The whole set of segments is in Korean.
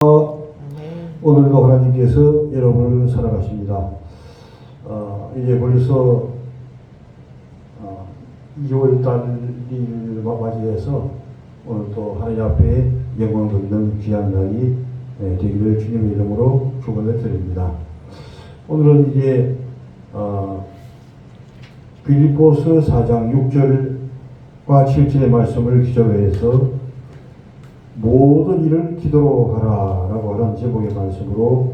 오늘도 하나님께서 여러분을 사랑하십니다. 이제 벌써 2월달을 맞이해서 오늘 또 하나님 앞에 영광 돌리는 귀한 날이 되기를 주님의 이름으로 축원을 드립니다. 오늘은 이제 빌립보서 4장 6절과 7절의 말씀을 기초로 해서 모든 일을 기도로 하라 라고 하는 제목의 말씀으로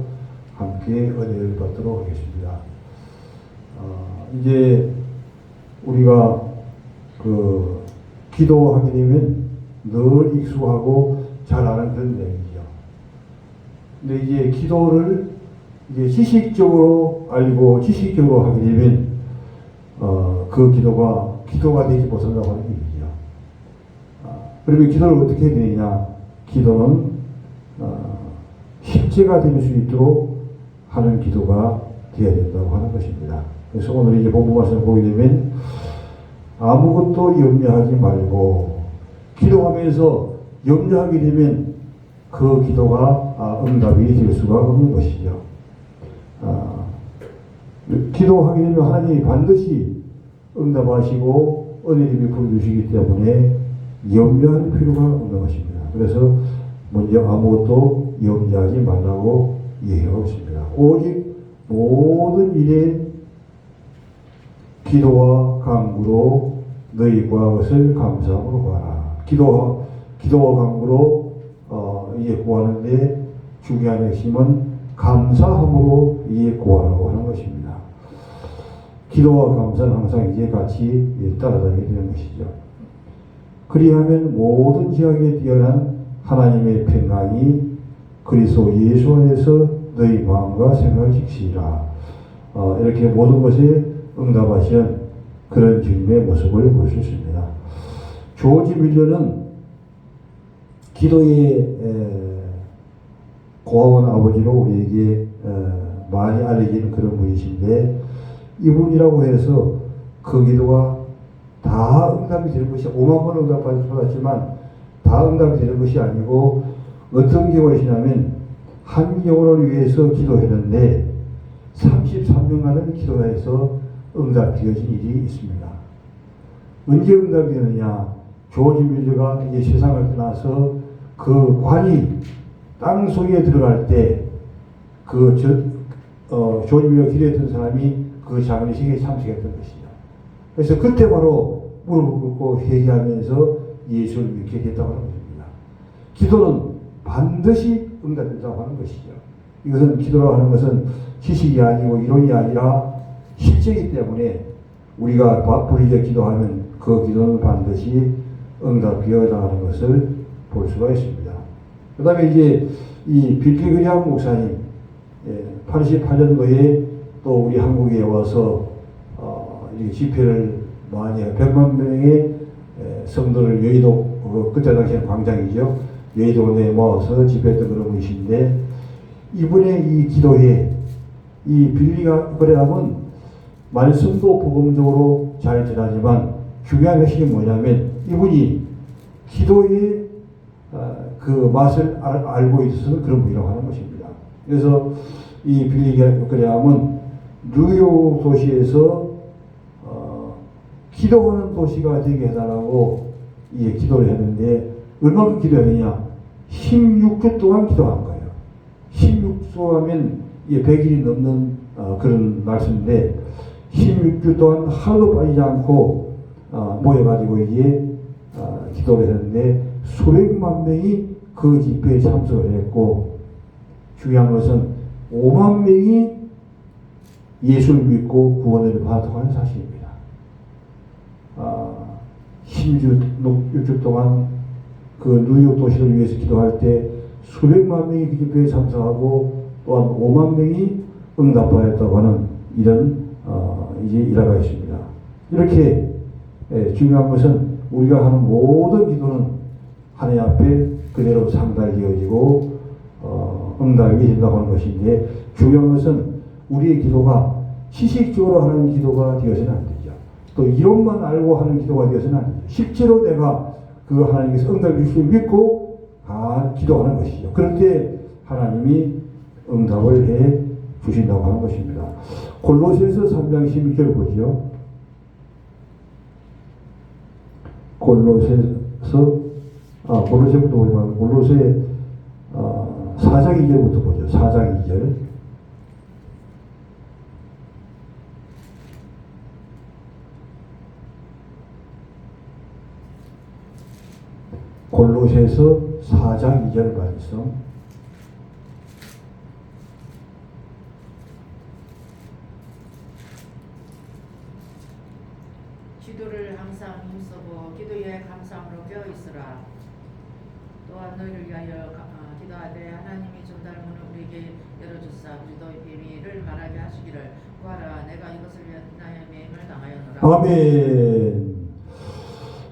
함께 은혜를 받도록 하겠습니다. 이제 우리가 기도하게 되면 늘 익숙하고 잘 아는 그런 내용이죠. 근데 이제 기도를 이제 지식적으로 알고 지식적으로 하게 되면 그 기도가 되지 못한다고 하는 얘기죠. 그러면 기도를 어떻게 해야 되느냐? 기도는 실제가 될 수 있도록 하는 기도가 되어야 된다고 하는 것입니다. 그래서 오늘 이제 본문 말씀을 보게 되면 아무것도 염려하지 말고 기도하면서 염려하게 되면 그 기도가 응답이 될 수가 없는 것이죠. 기도하게 되면 하나님이 반드시 응답하시고 은혜를 베풀어 주시기 때문에 염려할 필요가 없는 것입니다. 그래서 먼저 아무것도 염려하지 말라고 얘기하고 있습니다. 오직 모든 일에 기도와 간구로 너희 구할 것을 감사함으로 구하라. 기도와 간구로 이에 구하는데 중요한 핵심은 감사함으로 이에 구하라고 하는 것입니다. 기도와 감사는 항상 이제 같이 따라다니게 되는 것이죠. 그리하면 모든 지역에 뛰어난 하나님의 평강이 그리스도 예수 안에서 너희 마음과 생각을 지키시라. 이렇게 모든 것에 응답하시는 그런 주님의 모습을 볼 수 있습니다. 조지 밀러는 기도의 고아원 아버지로 우리에게 많이 알려지는 그런 분이신데, 이분이라고 해서 그 기도가 다 응답이 되는 것이 5만 번 응답받았지만 다 응답이 되는 것이 아니고 어떤 경우이시냐면 한 영혼을 위해서 기도했는데 33년간을 기도해서 응답되어진 일이 있습니다. 언제 응답이 되느냐? 조지 밀러가 이제 세상을 떠나서 그 관이 땅 속에 들어갈 때 조지 밀러 기도했던 사람이 그 장례식에 참석했던 것이죠. 그래서 그때 바로 무릎을 꿇고 회개하면서 예수를 믿게 됐다고 하는 것입니다. 기도는 반드시 응답된다고 하는 것이죠. 이것은 기도라고 하는 것은 지식이 아니고 이론이 아니라 실제이기 때문에 우리가 부리게 기도하면 그 기도는 반드시 응답되어 나가는 것을 볼 수가 있습니다. 그 다음에 이제 이 빌리 그레이엄 목사님 88년도에 또 우리 한국에 와서 집회를 많이 해요. 100만 명의 성도를 여의도, 그때 당시에는 광장이죠. 여의도 내에 모아서 집회했던 그런 분이신데, 이분의 이 기도에 이 빌리가 그레이엄은 말씀도 복음적으로 잘 전하지만 중요한 것이 뭐냐면 이분이 기도의 그 맛을 알고 있어서 그런 분이라고 하는 것입니다. 그래서 이 빌리 그레이엄은 뉴욕 도시에서 기도하는 도시가 되게 해달라고 기도를 했는데, 얼마나 기도했느냐? 16주 동안 기도한 거예요. 16주 하면 100일이 넘는 그런 말씀인데, 16주 동안 하루도 빠지지 않고 모여가지고 기도를 했는데 수백만 명이 그 집회에 참석을 했고, 중요한 것은 5만 명이 예수를 믿고 구원을 받았다고 하는 사실입니다. 16주 동안 그 뉴욕 도시를 위해서 기도할 때 수백만 명이 그 집회에 참석하고 또한 5만 명이 응답받았다고 하는 이런 이제 일화가 있습니다. 이렇게 중요한 것은 우리가 하는 모든 기도는 하나님 앞에 그대로 상달되어지고 응답이 된다고 하는 것인데, 중요한 것은 우리의 기도가 지식적으로 하는 기도가 되어서는 안 되죠. 또 이론만 알고 하는 기도가 되어서는 안 되죠. 실제로 내가 그 하나님께서 응답을 주실 줄 믿고 기도하는 것이죠. 그럴 때 하나님이 응답을 해 주신다고 하는 것입니다. 골로새서 3장 11절 보죠. 골로새부터 보면 골로새 4장 2절부터 보죠. 4장 2절. 골로새서 4장 2절 말씀. 기도를 항상 힘쓰고 기도에 감사함으로 깨어있으라. 또한 너희를 위하여 기도하되 하나님이 전달 문을 우리에게 열어주사 기도의 비밀을 말하게 하시기를 구하라. 내가 이것을 위하여 매임을 당하였노라. 아멘.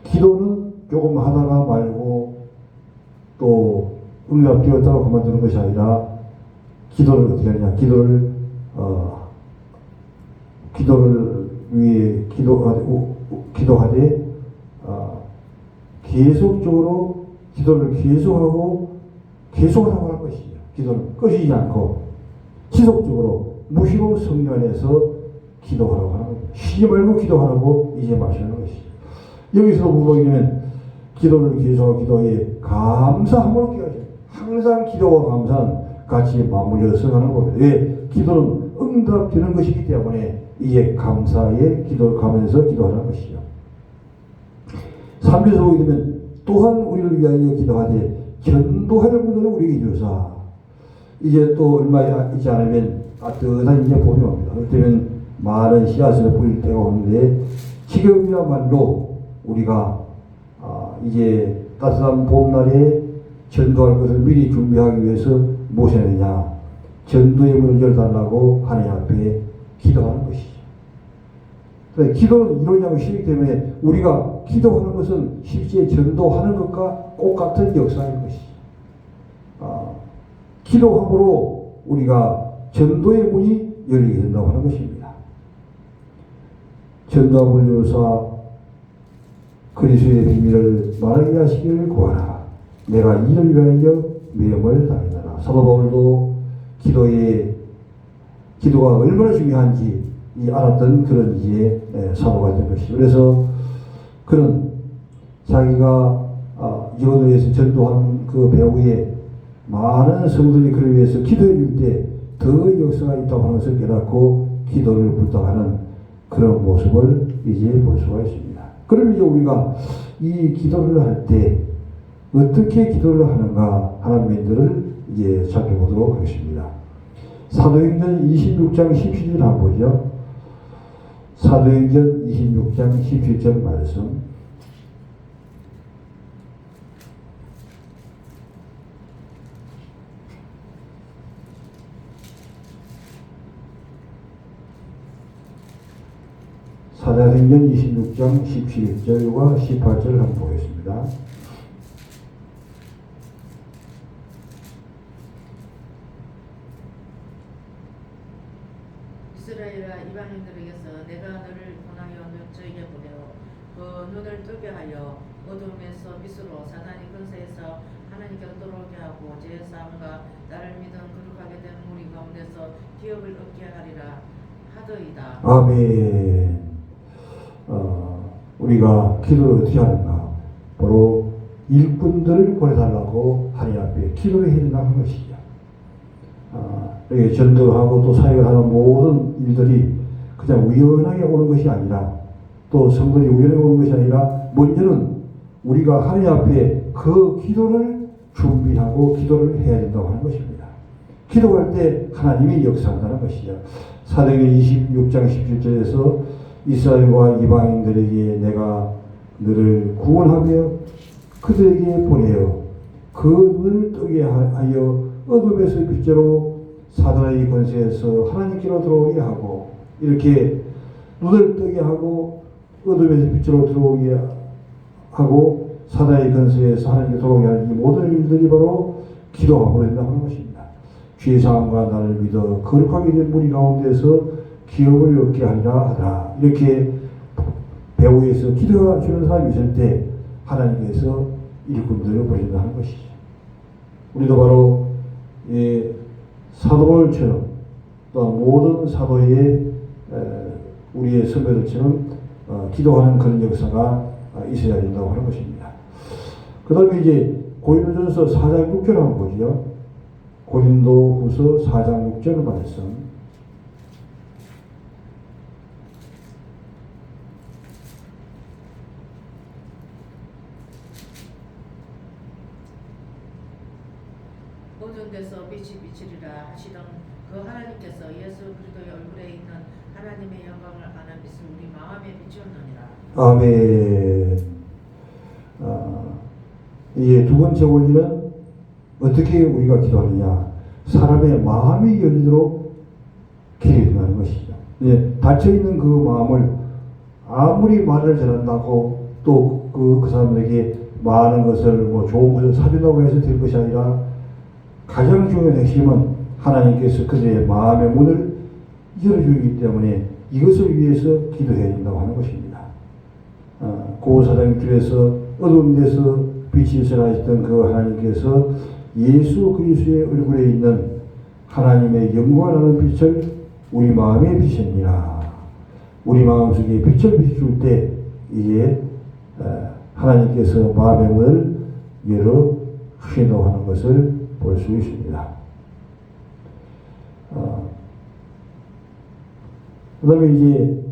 기도는 조금 하다가 말고 또 응답되었다고 그만두는 것이 아니라 기도를 어떻게 하냐. 기도를 위해 기도하되 계속적으로 기도를 계속하라고 하는 것이죠. 기도는 꺼지지 않고 지속적으로 무시로 성령 안에서 기도하라고 하는 거죠. 쉬지 말고 기도하라고 이제 말씀하는 것이죠. 여기서 보면 기도를 계속하고 기도에 감사함으로 기도하죠. 항상 기도와 감사는 같이 맞물려서 가는 겁니다. 왜? 기도는 응답되는 것이기 때문에 이제 감사에 기도하면서 기도하는 것이죠. 3절에서 보게 되면 또한 우리를 위하여 기도하되 전도하는 분들은 우리에게 주사. 이제 또 얼마 있지 않으면 따뜻한 이제 봄이 옵니다. 그럴 때면 많은 씨앗을 뿌릴 때가 오는데 지금이야말로 우리가 이제 따뜻한 봄날에 전도할 것을 미리 준비하기 위해서 무엇을 해야 되냐. 전도의 문을 열달라고 하나님 앞에 기도하는 것이죠. 기도는 이루어지는 것이기 때문에 우리가 기도하는 것은 실제 전도하는 것과 똑같은 역사인 것이죠. 기도함으로 우리가 전도의 문이 열리게 된다고 하는 것입니다. 전도함을 이루사 그리스도의 비밀을 말하게 하시기를 구하라. 내가 이를 위하여 위험을 당하노라. 사도 바울도 기도가 얼마나 중요한지 알았던 그런 이제 사도가 된 것이죠. 그래서 그는 자기가 여도에서 전도한 그 배후에 많은 성도들이 그를 위해서 기도해 줄 때 더 역사가 있다고 하는 것을 깨닫고 기도를 부탁하는 그런 모습을 이제 볼 수가 있습니다. 그럼 이제 우리가 이 기도를 할 때 어떻게 기도를 하는가 하는 면들을 이제 살펴보도록 하겠습니다. 사도행전 26장 17절 한번 보죠. 사도행전 26장 17절 말씀. 사도행전 26장 17절과 18절 한번 보겠습니다. 이스라엘아 이방인들에게서 내가 너를 권하여 저에게 보내어 그 눈을 뜨게 하여 어둠에서 빛으로 사단의 근세에서 하나님께로 돌아오게 하고 제 삶과 나를 믿은 거룩하게 된 무리 가운데서 기업을 얻게 하리라 하더이다. 아멘. 우리가 기도를 어떻게 하는가? 바로 일꾼들을 보내달라고 하나님 앞에 기도를 해야 된다는 것이죠. 이렇게 전도를 하고 또 사역을 하는 모든 일들이 그냥 우연하게 오는 것이 아니라 또 성도들이 우연하게 오는 것이 아니라 먼저는 우리가 하나님 앞에 그 기도를 준비하고 기도를 해야 된다고 하는 것입니다. 기도할 때 하나님이 역사한다는 것이죠. 사도행전 26장 17절에서 이스라엘과 이방인들에게 내가 너를 구원하며 그들에게 보내어 그 눈을 뜨게 하여 어둠에서 빛으로 사단의 권세에서 하나님께로 들어오게 하고 이렇게 눈을 뜨게 하고 어둠에서 빛으로 들어오게 하고 사단의 권세에서 하나님께 들어오게 하는 이 모든 일들이 바로 기도함으로 된다고 하는 것입니다. 죄사함과 나를 믿어 거룩하게 된 무리 가운데서 기업을 얻게 하리라 하라. 이렇게 배후에서 기도해 주는 사람이 있을 때 하나님께서 일꾼들을 보낸다는 것이죠. 우리도 바로 사도들처럼 또한 모든 사도의 우리의 선배들처럼 기도하는 그런 역사가 있어야 된다고 하는 것입니다. 그 다음에 이제 고린도전서 4장 6절 한번 보죠. 고린도후서 4장 6절 말씀. 모든 데서 빛이 비치리라 하시던 그 하나님께서 예수 그리스도의 얼굴에 있는 하나님의 영광을 아는 빛은 우리 마음에 비추었느니라. 아멘. 이제 두 번째 원리는 어떻게 우리가 기도하느냐. 사람의 마음이 열리도록 기도한다는 것이죠. 닫혀있는 그 마음을 아무리 말을 잘한다고 또 그 사람에게 많은 것을 뭐 좋은 것을 사준다고 해서 될 것이 아니라 가장 중요한 핵심은 하나님께서 그들의 마음의 문을 열어주기 때문에 이것을 위해서 기도해야 된다고 하는 것입니다. 고사장 길에서 어두운 데서 빛이 있으라 하셨던 그 하나님께서 예수 그리스도의 얼굴에 있는 하나님의 영광을 하는 빛을 우리 마음에 비추니라. 우리 마음속에 빛을 비출 때 이제 하나님께서 마음의 문을 열어 주신다고 하는 것을 볼 수 있습니다. 그 다음에 이제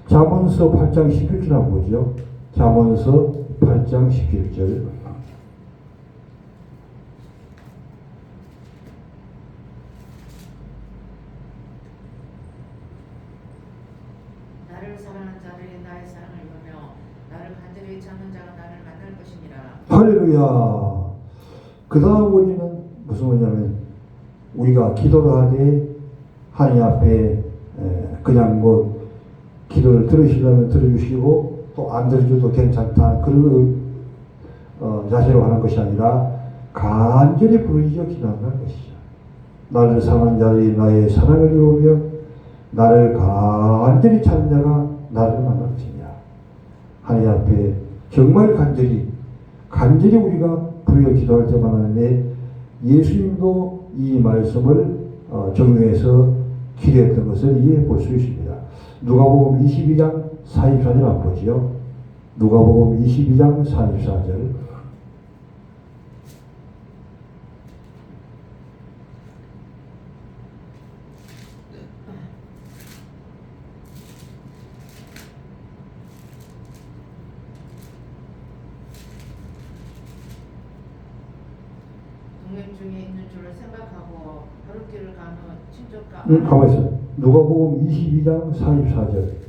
잠언서 8장 11절 한번 보죠. 잠언서 8장 11절. 나를 사랑하는 자들이 나의 사랑을 보며 나를 간절히 찾는 자가 나를 만날 것이니라. 할렐루야. 그 다음 원리는 무슨 원리냐면 우리가 기도를 하되 하나님 앞에 그냥 뭐 기도를 들으시려면 들어주시고 또 안 들어줘도 괜찮다 그런 자세로 하는 것이 아니라 간절히 부르짖어 기도한다는 것이죠. 나를 사랑하는 자들이 나의 사랑을 이루며 나를 간절히 찾는 자가 나를 만날 것이냐. 하나님 앞에 정말 간절히 우리가 부르짖어 기도할 때만 하는데 예수님도 이 말씀을 적용해서 기도했던 것을 이해해 볼 수 있습니다. 누가복음 22장 44절 한번 보지요. 누가복음 22장 44절. 동행 중에 있는 줄을 생각하고 하루길을 가는 친족과 가만히 있어요. 누가복음 22장 44절.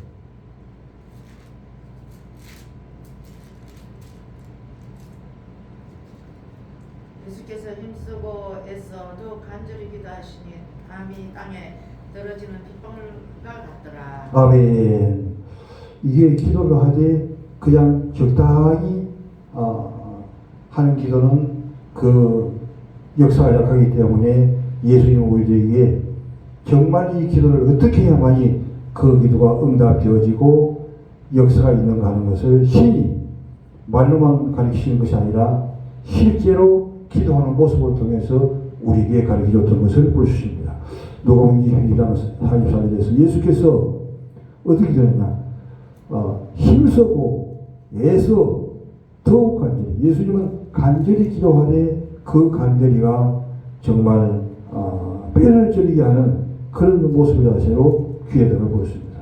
예수께서 힘쓰고 애써도 간절히 기도하시니 감히 땅에 떨어지는 빗방울과 같더라. 아멘. 이게 기도를 하되 그냥 적당히 하는 기도는 그 역사가 약하기 때문에 예수님 우리에게 정말 이 기도를 어떻게 해야만이 그 기도가 응답되어지고 역사가 있는가 하는 것을 신이 말로만 가르치는 것이 아니라 실제로 기도하는 모습을 통해서 우리에게 가르쳐줬던 것을 볼 수 있습니다. 누가복음 22장 44절에서 예수께서 어떻게 기도했냐. 힘쓰고 애써 더욱 간절히. 예수님은 간절히 기도하되 그 간절히가 정말 뼈를 저리게 하는 그런 모습의 자세로 기도를 보였습니다.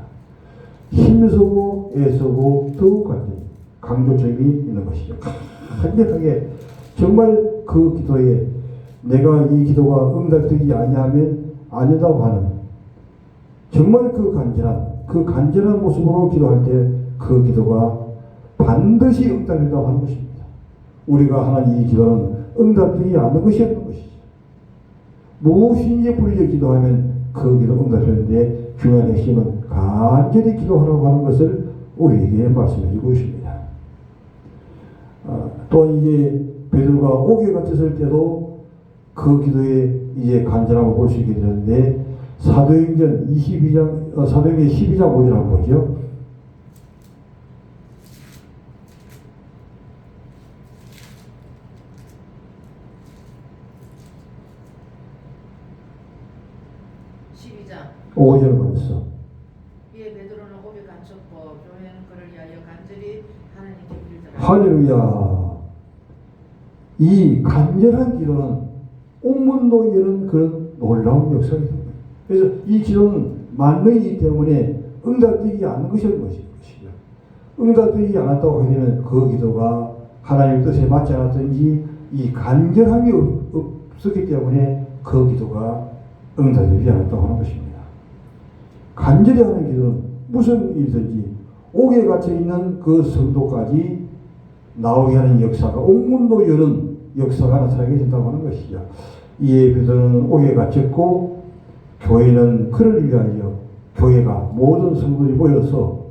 힘쓰고 애쓰고 더욱 간절히. 강조점이 있는 것이죠. 간절하게 정말 그 기도에 내가 이 기도가 응답되지 아니하면 아니다고 하는 정말 그 간절한 모습으로 기도할 때 그 기도가 반드시 응답된다고 하는 것입니다. 우리가 하는 이 기도는 응답되지 않는 것이 없는 것이죠. 무엇인지 부르짖어 기도하면 그 기도 응답되는데 중요한 핵심은 간절히 기도하라고 하는 것을 우리에게 말씀해 주고 있습니다. 또 이제 베드로가 옥에 갇혔을 때도 그 기도에 이제 간절함을 볼 수 있게 되는데 사도행전 12장 5절 한번 보죠. 12장 5절 말씀. 이에 베드로는 옥에 갇혔고 교회는 그를 위하여 간절히 하나님께 빌더라. 할렐루야. 이 간절한 기도는 옥문도 여는 그런 놀라운 역사가 됩니다. 그래서 이 기도는 만능이기 때문에 응답되지 않는 것이죠. 응답되지 않았다고 하게 되면 그 기도가 하나님의 뜻에 맞지 않았든지 이 간절함이 없었기 때문에 그 기도가 응답되지 않았다고 하는 것입니다. 간절히 하는 기도는 무슨 일이든지 옥에 갇혀 있는 그 성도까지 나오게 하는 역사가 옥문도 여는 역사가 나타나게 된다고 하는 것이죠. 이에 베드로는 옥에 갇혔고 교회는 그를 위하여 교회가 모든 성도들이 모여서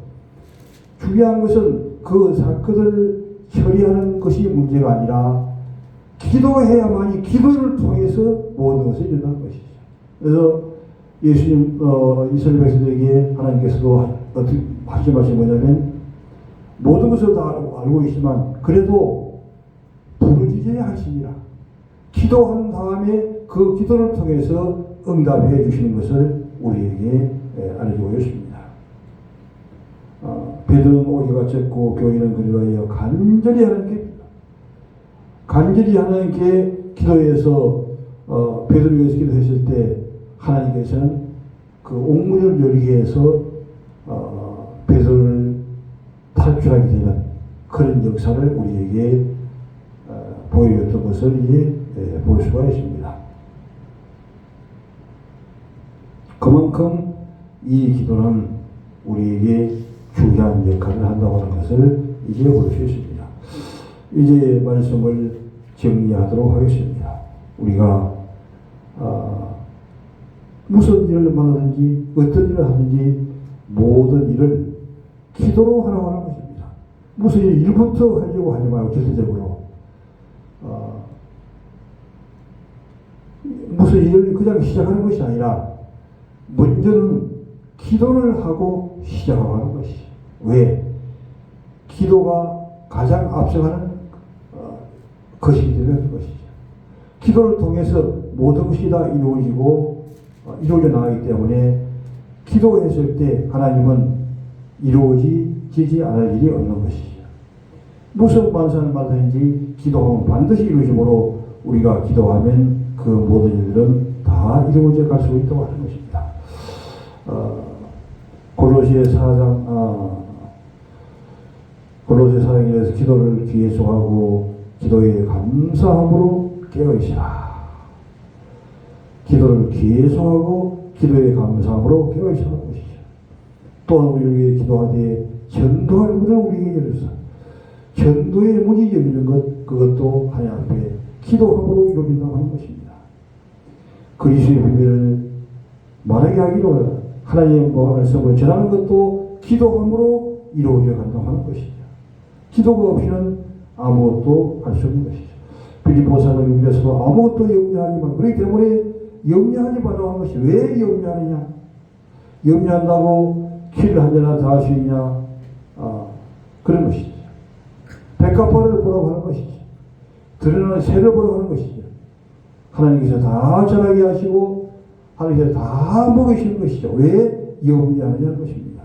중요한 것은 그 사건을 처리하는 것이 문제가 아니라 기도해야만이 기도를 통해서 모든 것을 일어나는 것이죠. 그래서 예수님 이스라엘 백성들에게 하나님께서도 어떻게 하신 말씀이 뭐냐면 모든 것을 다 알고 있지만 그래도 부르짖어야 하시니라. 기도한 다음에 그 기도를 통해서 응답해 주시는 것을 우리에게 알려주고 있습니다. 베드로는 옥에 갇혔고 교회는 그를 위하여 간절히 하나님께 기도해서 베드로를 위해서 기도했을 때 하나님께서는 그 옥문을 열게 해서 베드로를 탈출하게 되는 그런 역사를 우리에게 보여줬던 것을 이제 볼 수가 있습니다. 그만큼 이 기도는 우리에게 중요한 역할을 한다고 하는 것을 이제 볼 수 있습니다. 이제 말씀을 정리하도록 하겠습니다. 우리가 무슨 일을 만하든지 어떤 일을 하든지 모든 일을 기도로 하라고 하는 것입니다. 무슨 일부터 하려고 하지 말고 절대적으로 무슨 일을 그냥 시작하는 것이 아니라 먼저는 기도를 하고 시작하는 것이죠. 왜? 기도가 가장 앞서가는 것이기 때문에 그것이죠. 기도를 통해서 모든 것이 다 이루어지고 이루어져 나가기 때문에 기도했을 때 하나님은 이루어지지 않을 일이 없는 것이죠. 무슨 만사를 받든지 기도하면 반드시 이루어지므로 우리가 기도하면 그 모든 일들은 다 이루어져 갈 수 있다고 하는 것입니다. 골로새 4장에서 기도를 계속하고 기도에 감사함으로 깨어있으라. 기도를 계속하고 기도에 감사함으로 깨어있으라는 것이죠. 또한 우리에게 기도하되 전도할 문을 우리에게 열어서 전도의 문이 열리는 것, 그것도 하나님 앞에 기도함으로 이루어진다고 하는 것입니다. 그리스도의 비밀을 말하게 하기로 하나님의 말씀을 전하는 것도 기도함으로 이루어져 간다고 하는 것이죠. 기도가 없이는 아무것도 할 수 없는 것이죠. 빌립보서 4장에서도 아무것도 염려하지 말고, 그렇기 때문에 염려하지 말라고 하는 것이 왜 염려하느냐? 염려한다고 키를 한 대나 더 할 수 있냐? 그런 것이죠. 백합화를 보라고 하는 것이죠. 드러나는 새를 보라고 하는 것이죠. 하나님께서 다 자라게 하시고 하나님께서 다 먹이시는 것이죠. 왜 염려하느냐는 것입니다.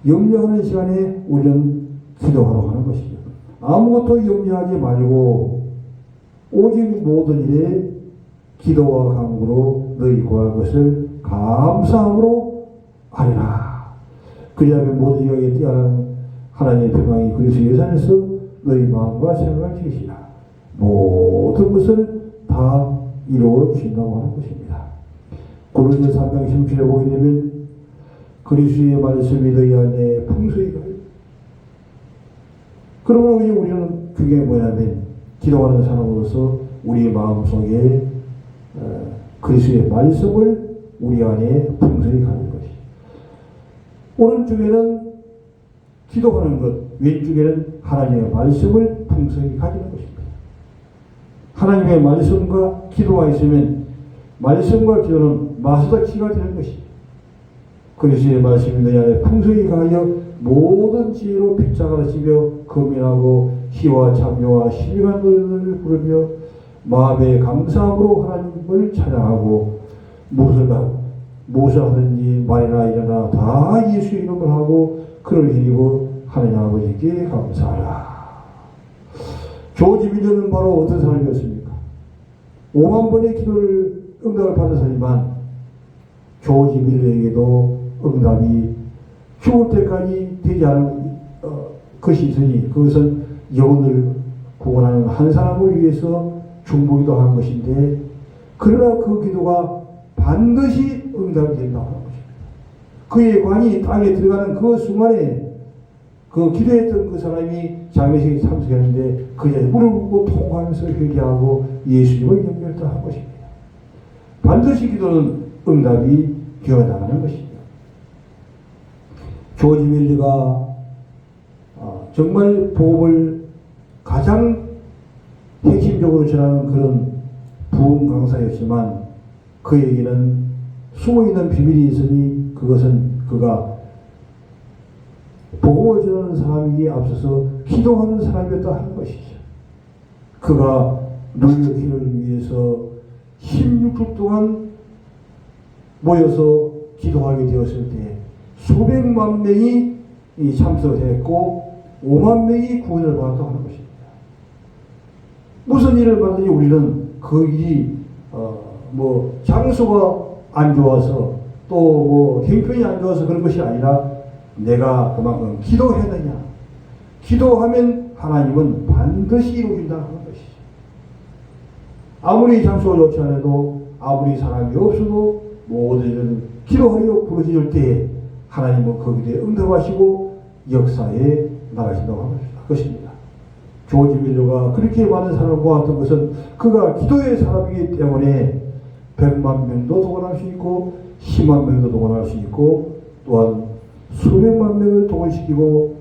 염려하는 시간에 우리는 기도하라고 하는 것이죠. 아무것도 염려하지 말고 오직 모든 일에 기도와 간구로 너희 구할 것을 감사함으로 하리라. 그리하면 모든 영역에 뛰어난 하나님의 평강이 그리스도 예수 안에서 너희 마음과 생각을 지키시라. 모든 것을 다 이루어 주신다고 하는 것입니다. 고린도서 3장 17절에 보게 되면 그리스도의 말씀이 너희 안에 풍성히 가요. 그러므로 우리는 그게 뭐냐면 기도하는 사람으로서 우리 마음속에 그리스도의 말씀을 우리 안에 풍성히 가는 것이죠. 오른쪽에는 기도하는 것, 왼쪽에는 하나님의 말씀을 풍성히 가지는 것입니다. 하나님의 말씀과 기도가 있으면 말씀과 기도는 마스터키가 되는 것이죠. 그리스도의 말씀이 너희 안에 풍성히 가하여 모든 지혜로 빗자가르치며 거민하고 희와 참여와 신령한 노래를 부르며 마음의 감사함으로 하나님을 찬양하고 무엇을 무엇을 하든지 말이나 일어나 다 예수 이름을 하고 그를 힘입어 하느님 아버지께 감사하라. 조지 밀려는 바로 어떤 사람이었습니까? 5만 번의 기도를 응답을 받은 사람이지만 조지 밀러에게도 응답이 죽을 때까지 되지 않은 것이 있으니 그것은 영혼을 구원하는 한 사람을 위해서 중보기도 한 것인데 그러나 그 기도가 반드시 응답이 된다고 하는 것입니다. 그의 관이 땅에 들어가는 그 순간에 그 기도했던 그 사람이 장례식에 참석했는데 그 자리에 무릎 꿇고 통화하면서 회개하고 예수님을 연결한 것입니다. 반드시 기도는 응답이 되어나가는 것입니다. 조지 밀리가 정말 복음을 가장 핵심적으로 전하는 그런 부흥 강사였지만 그에게는 숨어있는 비밀이 있으니 그것은 그가 복음을 전하는 사람이기에 앞서서 기도하는 사람이었다 하는 것이죠. 그가 누리기를 위해서 16주 동안 모여서 기도하게 되었을 때 수백만 명이 참석했고 5만 명이 구원을 받았다고 하는 것입니다. 무슨 일을 받든지 우리는 그 일이 장소가 안 좋아서 또 형편이 안 좋아서 그런 것이 아니라 내가 그만큼 기도했느냐. 기도하면 하나님은 반드시 이루어진다는 것이죠. 아무리 장소가 좋지 않아도 아무리 사람이 없어도 모든 일은 기도하여 부르짖을 때에 하나님은 거기에 응답하시고 역사에 나가신다고 하는 것입니다. 조지 밀러가 그렇게 많은 사람을 모았던 것은 그가 기도의 사람이기 때문에 100만 명도 동원할 수 있고 10만 명도 동원할 수 있고 또한 수백만 명을 동원시키고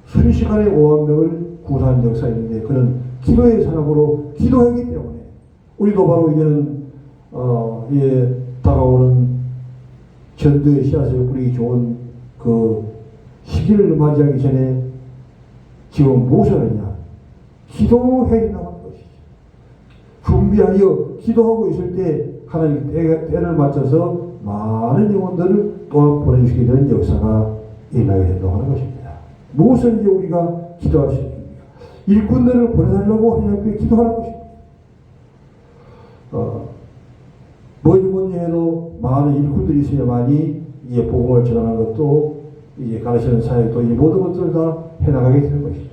순식간에 5만 명을 구사한 역사가 있는데 그는 기도의 사람으로 기도하기 때문에 우리도 바로 이제는 다가오는 전도의 씨앗을 뿌리기 좋은 그 시기를 맞이하기 전에 지금 무엇을 하냐? 기도해야 된다고 하는 것이죠. 준비하여 기도하고 있을 때 하나님 때를 맞춰서 많은 영혼들을 또한 보내주시게 되는 역사가 일어나게 된다고 하는 것입니다. 무엇을 이제 우리가 기도할 수 있습니까? 일꾼들을 보내달라고 하나님 앞에 기도하는 것입니다. 뭐니 해도 많은 일꾼들이 있어야만이 이제 복음을 전하는 것도 이제 가르치는 사역도 이 모든 것들을 다 해나가게 되는 것이죠.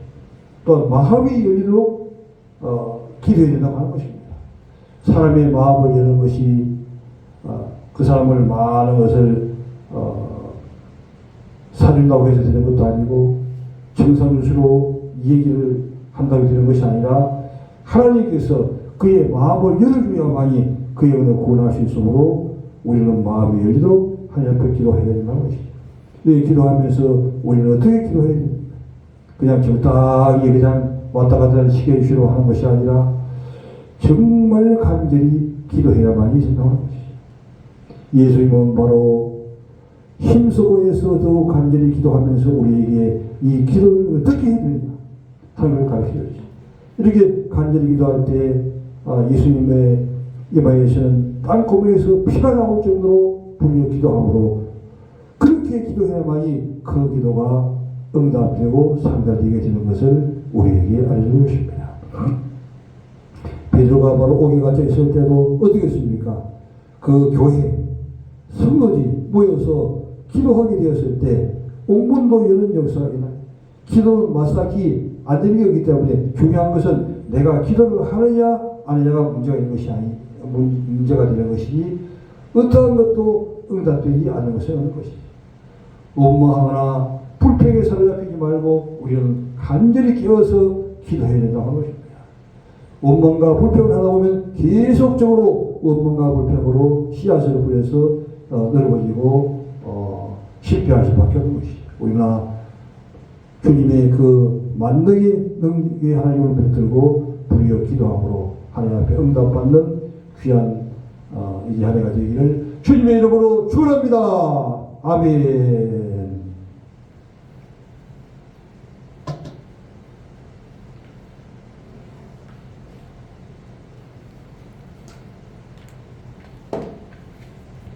또 마음이 열리도록 기도해야 된다고 하는 것입니다. 사람의 마음을 여는 것이 그 사람을 많은 것을 사준다고 해서 되는 것도 아니고 정상주수로 얘기를 한다고 되는 것이 아니라 하나님께서 그의 마음을 열어줘야만이 그의 은혜를 구원할 수 있으므로 우리는 마음이 열리도록 하나님 앞에 기도해야 된다는 것이죠. 이 기도하면서 우리는 어떻게 기도해야 됩니까? 그냥 적당히 그냥 왔다 갔다 시켜주시러 하는 것이 아니라 정말 간절히 기도해야만이 된다는 것이죠. 예수님은 바로 힘쓰고에서 더욱 간절히 기도하면서 우리에게 이 기도를 어떻게 해야 되느냐 하는 걸 가르쳐주죠. 이렇게 간절히 기도할 때 예수님의 이마에서는 땅구멍에서 피가 나올 정도로 불려 기도함으로 그렇게 기도해야만이 그 기도가 응답되고 상달되게 되는 것을 우리에게 알려주고 싶습니다. 베드로가 바로 옥에 갇혀 있을 때도 어떻게 했습니까? 그 교회 성도들이 모여서 기도하게 되었을 때 옥문도 여는 역사가 일어나요. 기도는 마스닥이 안 되는 거기 때문에 중요한 것은 내가 기도를 하느냐 안 하느냐가 문제가 있는 것이 문제가 되는 것이지 어떠한 것도 응답되지 않는 것이 없는 것이죠. 원망하거나 불평에 사로잡히지 말고 우리는 간절히 깨어서 기도해야 된다고 하는 것입니다. 원망과 불평을 하다 보면 계속적으로 원망과 불평으로 씨앗을 뿌려서 넓어지고 실패할 수밖에 없는 것이죠. 우리가 주님의 그 만능의 능력의 하나님을 붙들고 불여 기도함으로 하나님 앞에 응답받는 귀한 이제 한 해가 되기를 주님의 이름으로 축원합니다. 아멘.